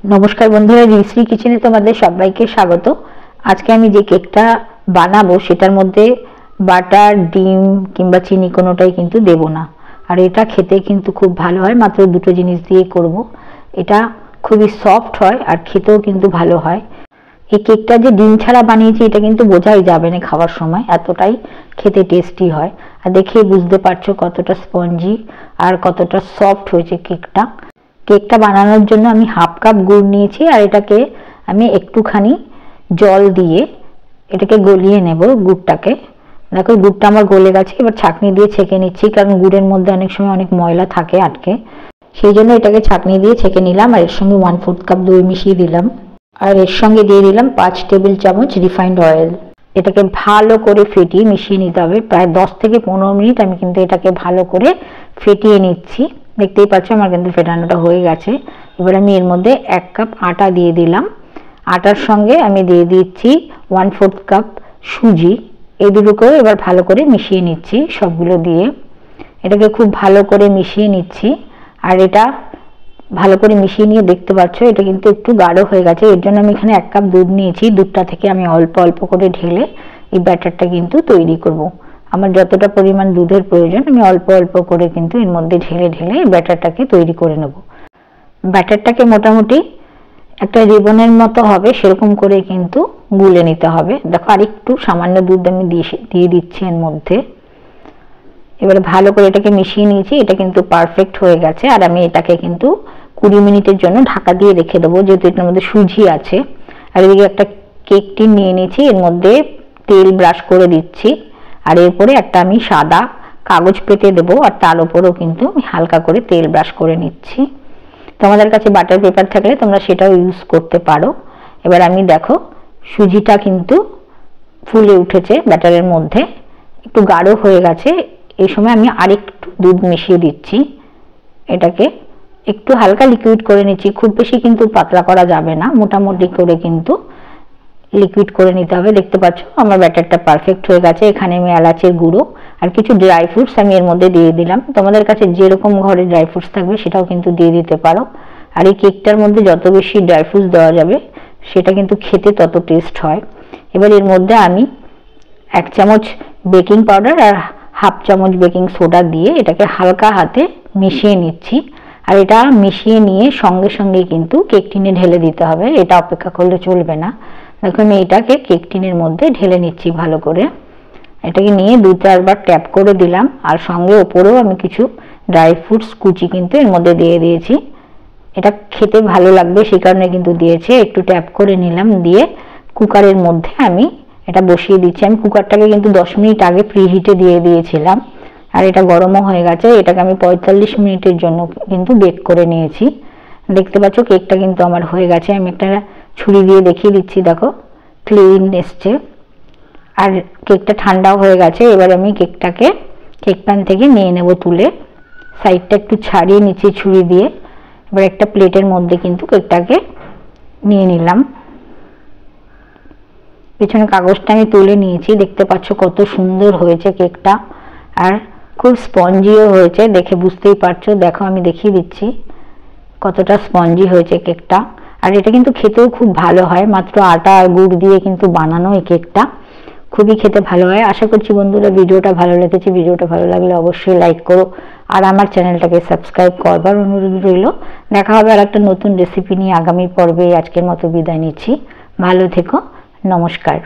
नमस्कार बंधुरा রিশ্রী किचेने তোমাদের সবাইকে স্বাগত। আজকে আমি যে কেকটা বানাবো সেটার মধ্যে বাটার ডিম কিংবা চিনি কোনোটাই কিন্তু দেব না, আর এটা খেতে কিন্তু খুব ভালো হয়। মাত্র দুটো জিনিস দিয়ে করব। এটা খুবই সফট হয় আর খেতেও কিন্তু ভালো হয়। এই কেকটা যে ডিম ছাড়া বানিয়েছি এটা কিন্তু বোঝাই যাবে না খাওয়ার সময়, এতটাই খেতে টেস্টি হয়। আর দেখেই বুঝতে পারছো কতটা স্পঞ্জি আর কতটা সফট হয়েছে কেকটা। কেকটা বানানোর জন্য আমি হাফ কাপ গুড় নিয়েছি আর এটাকে আমি একটুখানি জল দিয়ে এটাকে গলিয়ে নেব গুড়টাকে। দেখো গুড়টা আমার গলে গেছে, এবার ছাঁকনি দিয়ে ছেঁকে নিচ্ছি, কারণ গুড়ের মধ্যে অনেক সময় অনেক ময়লা থাকে আটকে, সেই জন্য এটাকে ছাঁকনি দিয়ে ছেঁকে নিলাম। আর এর সঙ্গে 1/4 কাপ দই মিশিয়ে দিলাম, আর এর সঙ্গে দিয়ে দিলাম 5 টেবিল চামচ রিফাইন্ড অয়েল। এটাকে ভালো করে ফেটিয়ে মিশিয়ে নিতে হবে। প্রায় 10 থেকে 15 মিনিট আমি কিন্তু এটাকে ভালো করে ফেটিয়ে নিচ্ছি। দেখতেই পাচ্ছ আমার কিন্তু ফেটানোটা হয়ে গেছে। এবার আমি এর মধ্যে 1 কাপ আটা দিয়ে দিলাম। আটার সঙ্গে আমি দিয়ে দিচ্ছি 1/4 কাপ সুজি। এই দুটোকেও এবার ভালো করে মিশিয়ে নিচ্ছি সবগুলো দিয়ে। এটাকে খুব ভালো করে মিশিয়ে নিচ্ছি। আর এটা ভালো করে মিশিয়ে নিয়ে দেখতে পাচ্ছ এটা কিন্তু একটু গাঢ় হয়ে গেছে। এর জন্য আমি এখানে 1 কাপ দুধ নিয়েছি। দুধটা থেকে আমি অল্প অল্প করে ঢেলে এই ব্যাটারটা কিন্তু তৈরি করব। আমার যতটা পরিমাণ দুধের প্রয়োজন আমি অল্প অল্প করে কিন্তু এর মধ্যে ঢেলে ঢেলে ব্যাটারটাকে তৈরি করে নেব। ব্যাটারটাকে মোটামুটি একটা রিবনের মতো হবে সেরকম করে কিন্তু গুলে নিতে হবে। দেখো আরেকটু সামান্য দুধ আমি দিয়ে দিচ্ছি এর মধ্যে। এবারে ভালো করে এটাকে মিশিয়ে নিয়েছি। এটা কিন্তু পারফেক্ট হয়ে গেছে। আর আমি এটাকে কিন্তু 20 মিনিটের জন্য ঢাকা দিয়ে রেখে দেবো, যেহেতু এটার মধ্যে সুজি আছে। আর এদিকে একটা কেক টিন নিয়ে নিয়েছি, এর মধ্যে তেল ব্রাশ করে দিচ্ছি। আর এরপরে একটা আমি সাদা কাগজ পেতে দেবো, আর তার উপরেও কিন্তু আমি হালকা করে তেল ব্রাশ করে নিচ্ছি। তোমাদের কাছে বাটার পেপার থাকলে তোমরা সেটাও ইউজ করতে পারো। এবার আমি দেখো সুজিটা কিন্তু ফুলে উঠেছে ব্যাটারের মধ্যে, একটু গাঢ় হয়ে গেছে। এই সময় আমি আরেকটু দুধ মিশিয়ে দিচ্ছি। এটাকে একটু হালকা লিকুইড করে নিচ্ছি, খুব বেশি কিন্তু পাতলা করা যাবে না, মোটামুটি করে কিন্তু লিকুইড করে নিতে হবে। দেখতে পাচ্ছ আমার ব্যাটারটা পারফেক্ট হয়ে গেছে। এখানে আমি এলাচের গুঁড়ো আর কিছু ড্রাই ফ্রুটস আমি এর মধ্যে দিয়ে দিলাম। তোমাদের কাছে যেরকম ঘরে ড্রাই ফ্রুটস থাকবে সেটাও কিন্তু দিয়ে দিতে পারো। আর এই কেকটার মধ্যে যত বেশি ড্রাই ফ্রুটস দেওয়া যাবে সেটা কিন্তু খেতে তত টেস্ট হয়। এবার এর মধ্যে আমি 1 চামচ বেকিং পাউডার আর হাফ চামচ বেকিং সোডা দিয়ে এটাকে হালকা হাতে মিশিয়ে নিচ্ছি। আর এটা মিশিয়ে নিয়ে সঙ্গে সঙ্গে কিন্তু কেক টিনে ঢেলে দিতে হবে, এটা অপেক্ষা করলে চলবে না। দেখো আমি এটাকে কেক টিনের মধ্যে ঢেলে নিচ্ছি ভালো করে। এটাকে নিয়ে 2-4 বার ট্যাপ করে দিলাম, আর সঙ্গে ওপরেও আমি কিছু ড্রাই ফ্রুটস কুচি কিন্তু এর মধ্যে দিয়ে দিয়েছি। এটা খেতে ভালো লাগবে সেই কারণে কিন্তু দিয়েছি। একটু ট্যাপ করে নিলাম, দিয়ে কুকারের মধ্যে আমি এটা বসিয়ে দিচ্ছি। আমি কুকারটাকে কিন্তু 10 মিনিট আগে প্রিহিটে দিয়ে দিয়েছিলাম, আর এটা গরমও হয়ে গেছে। এটাকে আমি 45 মিনিটের জন্য কিন্তু বেক করে নিয়েছি। দেখতে পাচ্ছ কেকটা কিন্তু আমার হয়ে গেছে। আমি একটা ছুরি দিয়ে দেখিয়ে দিচ্ছি, দেখো ক্লিন এসছে। আর কেকটা ঠান্ডাও হয়ে গেছে। এবার আমি কেকটাকে কেক প্যান থেকে নিয়ে নেব তুলে, সাইডটা একটু ছাড়িয়ে নিচ্ছি ছুরি দিয়ে। এবার একটা প্লেটের মধ্যে কিন্তু কেকটাকে নিয়ে নিলাম। পেছনে কাগজটা আমি তুলে নিয়েছি। দেখতে পাচ্ছ কত সুন্দর হয়েছে কেকটা, আর খুব স্পঞ্জিও হয়েছে, দেখে বুঝতেই পারছো। দেখো আমি দেখিয়ে দিচ্ছি কতটা স্পঞ্জি হয়েছে কেকটা। আর এটা কিন্তু খেতেও খুব ভালো হয়, মাত্র আটা আর গুড় দিয়ে কিন্তু বানানো এই কেকটা, খুবই খেতে ভালো হয়। আশা করছি বন্ধুরা ভিডিওটা ভালো লেগেছে। ভিডিওটা ভালো লাগলে অবশ্যই লাইক করো, আর আমার চ্যানেলটাকে সাবস্ক্রাইব করবার অনুরোধ রইল। দেখা হবে আর একটা নতুন রেসিপি নিয়ে আগামী পর্বে। আজকের মতো বিদায় নিচ্ছি, ভালো থেকো, নমস্কার।